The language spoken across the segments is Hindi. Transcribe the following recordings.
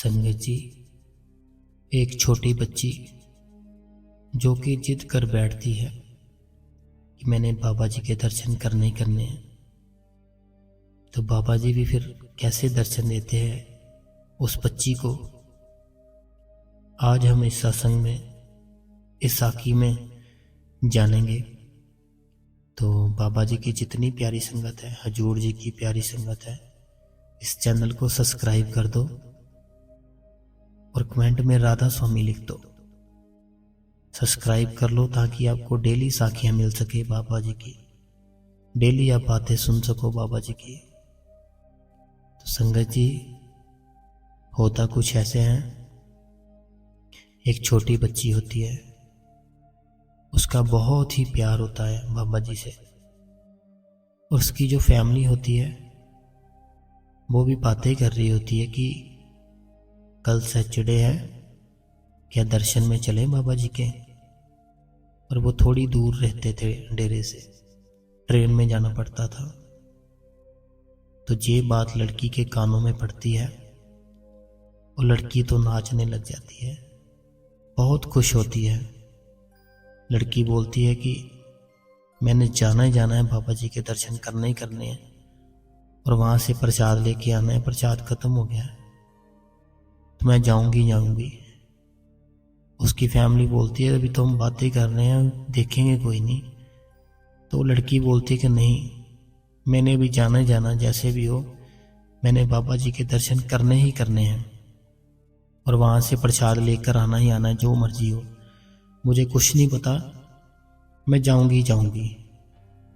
संगत जी, एक छोटी बच्ची जो कि जिद कर बैठती है कि मैंने बाबा जी के दर्शन करने ही करने हैं, तो बाबा जी भी फिर कैसे दर्शन देते हैं उस बच्ची को। आज हम इस सत्संग में, इस साखी में जानेंगे। तो बाबा जी की जितनी प्यारी संगत है, हजूर जी की प्यारी संगत है, इस चैनल को सब्सक्राइब कर दो और कमेंट में राधा स्वामी लिख दो। सब्सक्राइब कर लो ताकि आपको डेली साखियां मिल सके बाबा जी की, डेली आप बातें सुन सको बाबा जी की। तो संगत जी, होता कुछ ऐसे हैं, एक छोटी बच्ची होती है, उसका बहुत ही प्यार होता है बाबा जी से, और उसकी जो फैमिली होती है वो भी बातें कर रही होती है कि कल सैटरडे है, क्या दर्शन में चलें बाबा जी के। और वो थोड़ी दूर रहते थे डेरे से, ट्रेन में जाना पड़ता था। तो ये बात लड़की के कानों में पड़ती है और लड़की तो नाचने लग जाती है, बहुत खुश होती है। लड़की बोलती है कि मैंने जाना ही जाना है, बाबा जी के दर्शन करने ही करने हैं, और वहाँ से प्रसाद लेके आना है, प्रसाद खत्म हो गया है, तो मैं जाऊंगी। उसकी फैमिली बोलती है अभी तो हम बातें कर रहे हैं, देखेंगे कोई नहीं। तो लड़की बोलती है कि नहीं, मैंने भी जाना ही जाना, जैसे भी हो मैंने बाबा जी के दर्शन करने ही करने हैं, और वहाँ से प्रसाद लेकर आना ही आना है, जो मर्जी हो, मुझे कुछ नहीं पता, मैं जाऊंगी,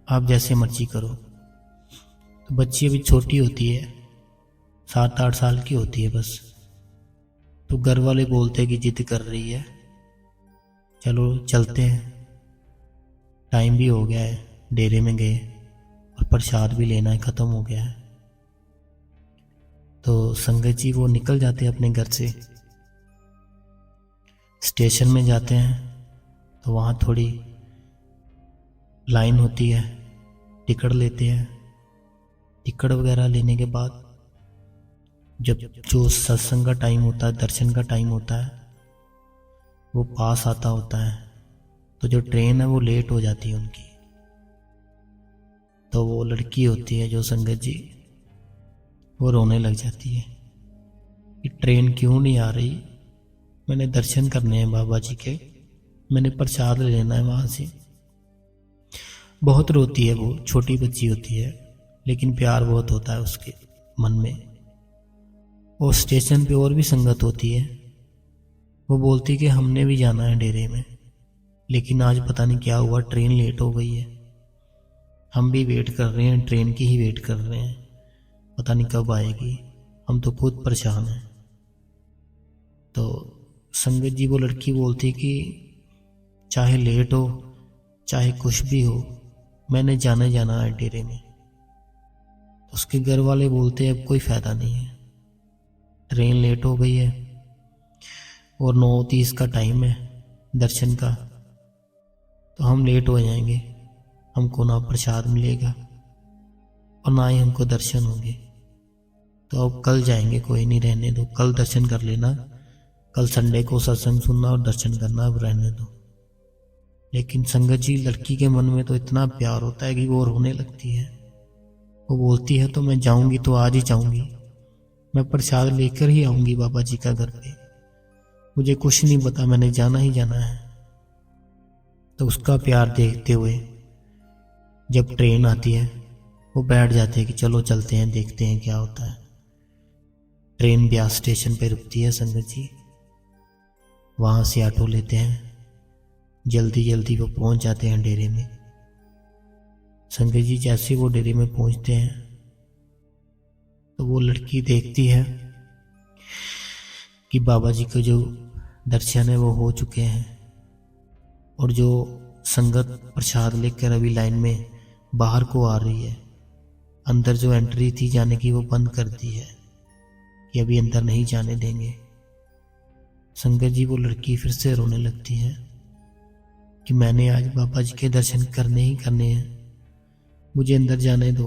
आप जैसे मर्जी करो। तो बच्ची अभी छोटी होती है, 7-8 साल की होती है बस। तो घर वाले बोलते हैं कि जिद कर रही है, चलो चलते हैं, टाइम भी हो गया है, डेरे में गए और प्रसाद भी लेना है, ख़त्म हो गया है। तो संगत जी वो निकल जाते हैं अपने घर से, स्टेशन में जाते हैं। तो वहाँ थोड़ी लाइन होती है, टिकट लेते हैं। टिकट वगैरह लेने के बाद जब जो सत्संग का टाइम होता है, दर्शन का टाइम होता है, वो पास आता होता है, तो जो ट्रेन है वो लेट हो जाती है उनकी। तो वो लड़की होती है जो संगत जी, वो रोने लग जाती है कि ट्रेन क्यों नहीं आ रही, मैंने दर्शन करने हैं बाबा जी के, मैंने प्रसाद लेना है वहाँ से। बहुत रोती है, वो छोटी बच्ची होती है, लेकिन प्यार बहुत होता है उसके मन में। और स्टेशन पे और भी संगत होती है, वो बोलती कि हमने भी जाना है डेरे में, लेकिन आज पता नहीं क्या हुआ, ट्रेन लेट हो गई है, हम भी वेट कर रहे हैं, ट्रेन की ही वेट कर रहे हैं, पता नहीं कब आएगी, हम तो खुद परेशान हैं। तो संगत जी वो लड़की बोलती कि चाहे लेट हो, चाहे कुछ भी हो, मैंने जाना है डेरे में। उसके घर वाले बोलते हैं अब कोई फ़ायदा नहीं है, ट्रेन लेट हो गई है और 9:30 का टाइम है दर्शन का, तो हम लेट हो जाएंगे, हमको ना प्रसाद मिलेगा और ना ही हमको दर्शन होंगे। तो अब कल जाएंगे, कोई नहीं, रहने दो, कल दर्शन कर लेना, कल संडे को सत्संग सुनना और दर्शन करना, अब रहने दो। लेकिन संगत जी लड़की के मन में तो इतना प्यार होता है कि वो रोने लगती है। वो बोलती है तो मैं जाऊंगी, तो आज ही जाऊंगी, मैं प्रसाद लेकर ही आऊंगी बाबा जी का घर पे, मुझे कुछ नहीं पता, मैंने जाना ही जाना है। तो उसका प्यार देखते हुए जब ट्रेन आती है, वो बैठ जाते हैं कि चलो चलते हैं, देखते हैं क्या होता है। ट्रेन ब्यास स्टेशन पे रुकती है संगत जी, वहाँ से ऑटो लेते हैं, जल्दी वो पहुँच जाते हैं डेरे में। संगत जी जैसे वो डेरे में पहुँचते हैं, तो वो लड़की देखती है कि बाबा जी का जो दर्शन है वो हो चुके हैं, और जो संगत प्रसाद लेकर अभी लाइन में बाहर को आ रही है, अंदर जो एंट्री थी जाने की वो बंद कर दी है कि अभी अंदर नहीं जाने देंगे। संगत जी वो लड़की फिर से रोने लगती है कि मैंने आज बाबा जी के दर्शन करने ही करने हैं, मुझे अंदर जाने दो।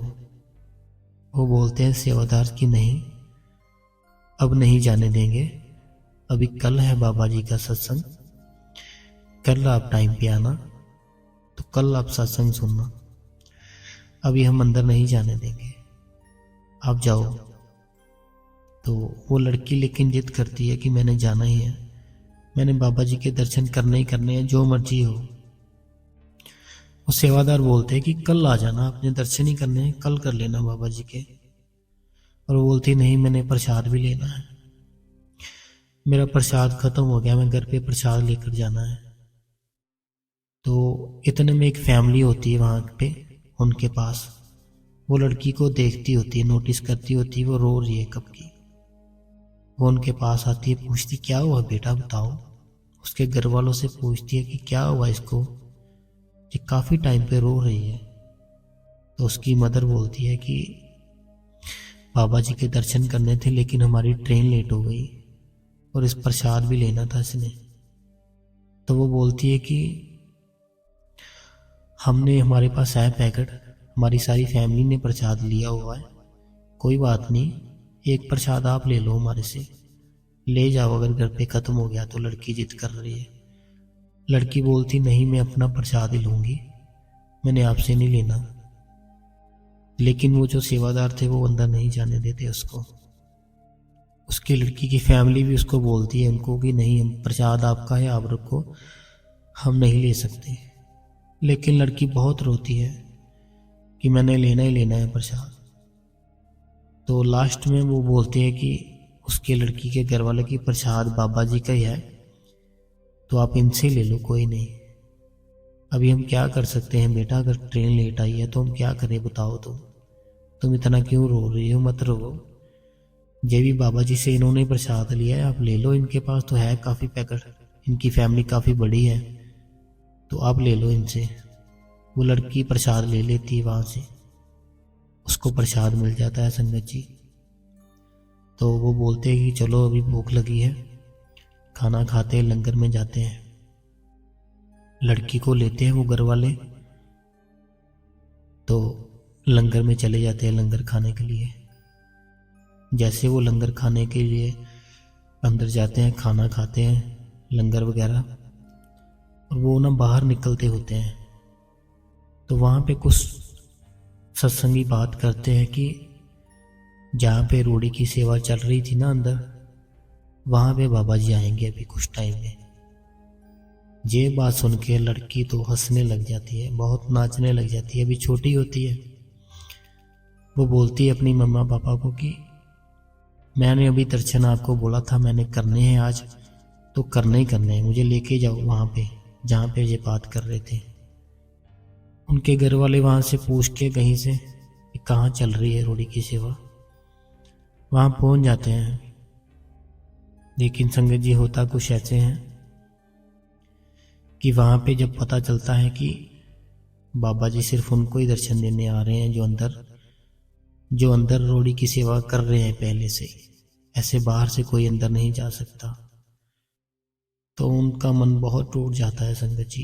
वो बोलते हैं सेवादार की नहीं, अब नहीं जाने देंगे, अभी कल है बाबा जी का सत्संग, कल आप टाइम पे आना, तो कल आप सत्संग सुनना, अभी हम अंदर नहीं जाने देंगे, आप जाओ। तो वो लड़की लेकिन जिद करती है कि मैंने जाना ही है, मैंने बाबा जी के दर्शन करने ही करने हैं, जो मर्जी हो। वो सेवादार बोलते हैं कि कल आ जाना, अपने दर्शन ही करने हैं, कल कर लेना बाबा जी के। और वो बोलती नहीं, मैंने प्रसाद भी लेना है, मेरा प्रसाद खत्म हो गया, मैं घर पे प्रसाद लेकर जाना है। तो इतने में एक फैमिली होती है वहाँ पे उनके पास, वो लड़की को देखती होती है, नोटिस करती होती है वो रो रही है कब की। वो उनके पास आती है, पूछती क्या हुआ बेटा बताओ। उसके घर वालों से पूछती है कि क्या हुआ इसको, ये काफ़ी टाइम पे रो रही है। तो उसकी मदर बोलती है कि बाबा जी के दर्शन करने थे लेकिन हमारी ट्रेन लेट हो गई और इस प्रसाद भी लेना था इसने। तो वो बोलती है कि हमने, हमारे पास है पैकेट, हमारी सारी फैमिली ने प्रसाद लिया हुआ है, कोई बात नहीं, एक प्रसाद आप ले लो हमारे से, ले जाओ अगर घर पे ख़त्म हो गया तो। लड़की जिद कर रही है। लड़की बोलती नहीं, मैं अपना प्रसाद ही लूँगी, मैंने आपसे नहीं लेना। लेकिन वो जो सेवादार थे वो अंदर नहीं जाने देते उसको। उसकी लड़की की फैमिली भी उसको बोलती है उनको कि नहीं, हम प्रसाद आपका है, आप रखो, हम नहीं ले सकते। लेकिन लड़की बहुत रोती है कि मैंने लेना ही लेना है प्रसाद। तो लास्ट में वो बोलते हैं कि उसके लड़की के घर वाले की प्रसाद बाबा जी का ही है, तो आप इनसे ले लो, कोई नहीं। अभी हम क्या कर सकते हैं बेटा, अगर ट्रेन लेट आई है तो हम क्या करें बताओ। तुम इतना क्यों रो रही हो, मत रो, ये भी बाबा जी से इन्होंने प्रसाद लिया है, आप ले लो, इनके पास तो है काफ़ी पैकेट, इनकी फैमिली काफ़ी बड़ी है, तो आप ले लो इनसे। वो लड़की प्रसाद ले लेती है वहाँ से, उसको प्रसाद मिल जाता है संगत जी। तो वो बोलते हैं कि चलो अभी भूख लगी है, खाना खाते हैं, लंगर में जाते हैं। लड़की को लेते हैं वो घर वाले, तो लंगर में चले जाते हैं लंगर खाने के लिए। जैसे वो लंगर खाने के लिए अंदर जाते हैं, खाना खाते हैं, लंगर वगैरह, और वो ना बाहर निकलते होते हैं तो वहाँ पे कुछ सत्संगी बात करते हैं कि जहाँ पे रोड़ी की सेवा चल रही थी ना अंदर, वहाँ पे बाबा जी आएंगे अभी कुछ टाइम में। ये बात सुन के लड़की तो हंसने लग जाती है, बहुत नाचने लग जाती है, अभी छोटी होती है। वो बोलती है अपनी मम्मा पापा को कि मैंने अभी दर्शन आपको बोला था मैंने करने हैं आज, तो करने ही करने हैं, मुझे लेके जाओ वहाँ पे जहाँ पे ये बात कर रहे थे। उनके घर वाले वहाँ से पूछ के कहीं से कि कहाँ चल रही है रोड़ी की सेवा, वहाँ पहुँच जाते हैं। लेकिन संगत जी होता कुछ ऐसे हैं कि वहाँ पे जब पता चलता है कि बाबा जी सिर्फ उनको ही दर्शन देने आ रहे हैं जो अंदर रोड़ी की सेवा कर रहे हैं पहले से ही, ऐसे बाहर से कोई अंदर नहीं जा सकता, तो उनका मन बहुत टूट जाता है संगत जी।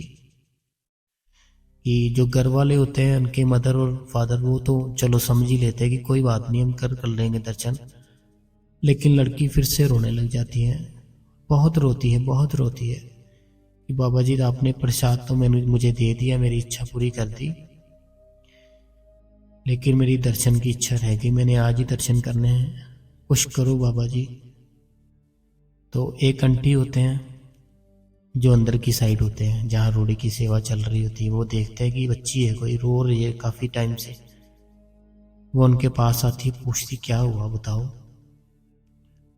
कि जो घर वाले होते हैं उनके मदर और फादर, वो तो चलो समझ ही लेते हैं कि कोई बात नहीं, हम कर लेंगे दर्शन। लेकिन लड़की फिर से रोने लग जाती है, बहुत रोती है, बहुत रोती है कि बाबा जी आपने प्रसाद तो मुझे दे दिया, मेरी इच्छा पूरी कर दी, लेकिन मेरी दर्शन की इच्छा रह गई, मैंने आज ही दर्शन करने हैं, कुछ करो बाबा जी। तो एक आंटी होते हैं जो अंदर की साइड होते हैं जहाँ रोड़ी की सेवा चल रही होती है, वो देखते हैं कि बच्ची है कोई रो रही है काफ़ी टाइम से। वो उनके पास आती, पूछती क्या हुआ बताओ।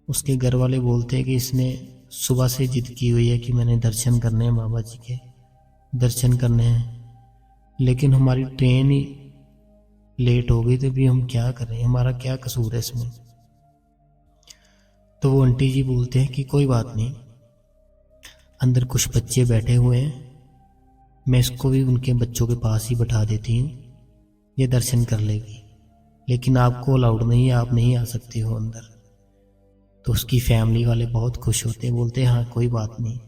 उसके घर वाले बोलते हैं कि इसने सुबह से जिद की हुई है कि मैंने दर्शन करने हैं, बाबा जी के दर्शन करने हैं, लेकिन हमारी ट्रेन ही लेट हो गई, तो भी हम क्या करें, हमारा क्या कसूर है इसमें। तो वो आंटी जी बोलते हैं कि कोई बात नहीं, अंदर कुछ बच्चे बैठे हुए हैं, मैं इसको भी उनके बच्चों के पास ही बैठा देती हूँ, ये दर्शन कर लेगी, लेकिन आपको अलाउड नहीं है, आप नहीं आ सकते हो अंदर। तो उसकी फैमिली वाले बहुत खुश होते हैं, बोलते हैं हाँ कोई बात नहीं,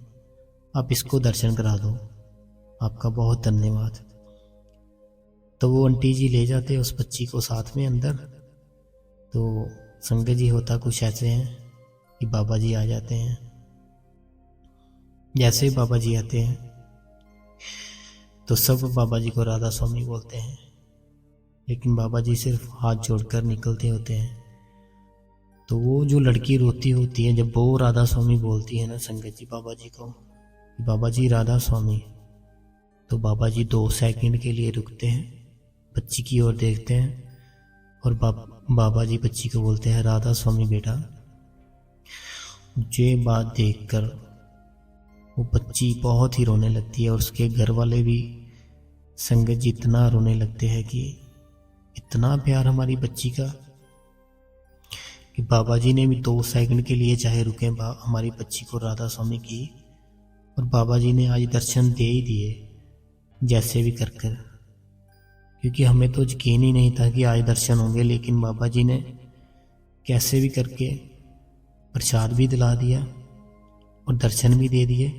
आप इसको दर्शन करा दो, आपका बहुत धन्यवाद। तो वो आंटी जी ले जाते हैं उस बच्ची को साथ में अंदर। तो संगत जी होता कुछ ऐसे हैं कि बाबा जी आ जाते हैं। जैसे ही बाबा जी आते हैं तो सब बाबा जी को राधा स्वामी बोलते हैं, लेकिन बाबा जी सिर्फ हाथ जोड़कर निकलते होते हैं। तो वो जो लड़की रोती होती है, जब वो राधा स्वामी बोलती है ना संगत जी बाबा जी को, बाबा जी राधा स्वामी, तो बाबा जी 2 सेकंड के लिए रुकते हैं, बच्ची की ओर देखते हैं और बाबा जी बच्ची को बोलते हैं, राधा स्वामी बेटा। ये बात देखकर वो बच्ची बहुत ही रोने लगती है और उसके घर वाले भी संगत जी इतना रोने लगते हैं कि इतना प्यार हमारी बच्ची का कि बाबा जी ने भी 2 सेकंड के लिए चाहे रुके हमारी बच्ची को राधा स्वामी की, और बाबा जी ने आज दर्शन दे ही दिए जैसे भी कर कर, क्योंकि हमें तो यकीन ही नहीं था कि आज दर्शन होंगे, लेकिन बाबा जी ने कैसे भी करके प्रसाद भी दिला दिया और दर्शन भी दे दिए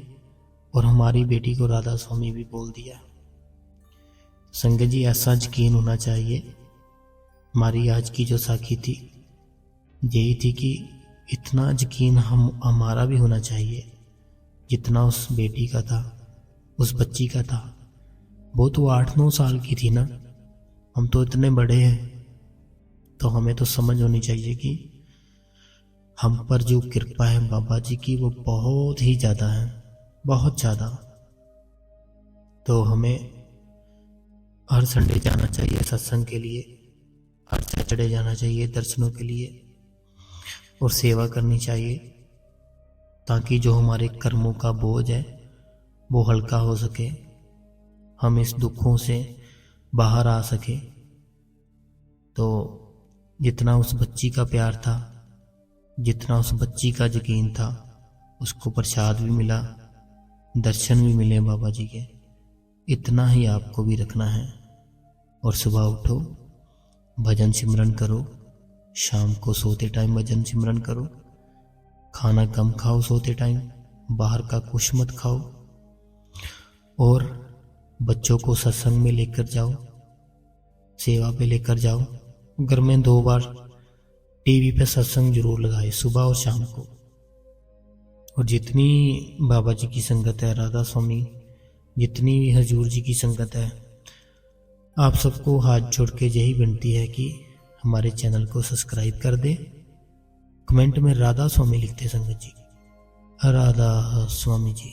और हमारी बेटी को राधा स्वामी भी बोल दिया। संगत जी ऐसा यकीन होना चाहिए। हमारी आज की जो साखी थी यही थी कि इतना यकीन हमारा भी होना चाहिए जितना उस बेटी का था, उस बच्ची का था। वो तो 8-9 साल की थी ना, हम तो इतने बड़े हैं, तो हमें तो समझ होनी चाहिए कि हम पर जो कृपा है बाबा जी की वो बहुत ही ज़्यादा है, बहुत ज़्यादा। तो हमें हर संडे जाना चाहिए सत्संग के लिए, हर सैटरडे जाना चाहिए दर्शनों के लिए और सेवा करनी चाहिए, ताकि जो हमारे कर्मों का बोझ है वो हल्का हो सके, हम इस दुखों से बाहर आ सके। तो जितना उस बच्ची का प्यार था, जितना उस बच्ची का यकीन था, उसको प्रसाद भी मिला, दर्शन भी मिले बाबा जी के, इतना ही आपको भी रखना है। और सुबह उठो, भजन सिमरन करो, शाम को सोते टाइम भजन सिमरन करो, खाना कम खाओ सोते टाइम, बाहर का कुछ मत खाओ, और बच्चों को सत्संग में लेकर जाओ, सेवा पे लेकर जाओ। घर में 2 बार टीवी पे सत्संग जरूर लगाए, सुबह और शाम को। और जितनी बाबा जी की संगत है, राधा स्वामी, जितनी भी हजूर जी की संगत है, आप सबको हाथ जोड़ के यही विनती है कि हमारे चैनल को सब्सक्राइब कर दे। कमेंट में राधा स्वामी लिखते संगत जी, राधा स्वामी जी।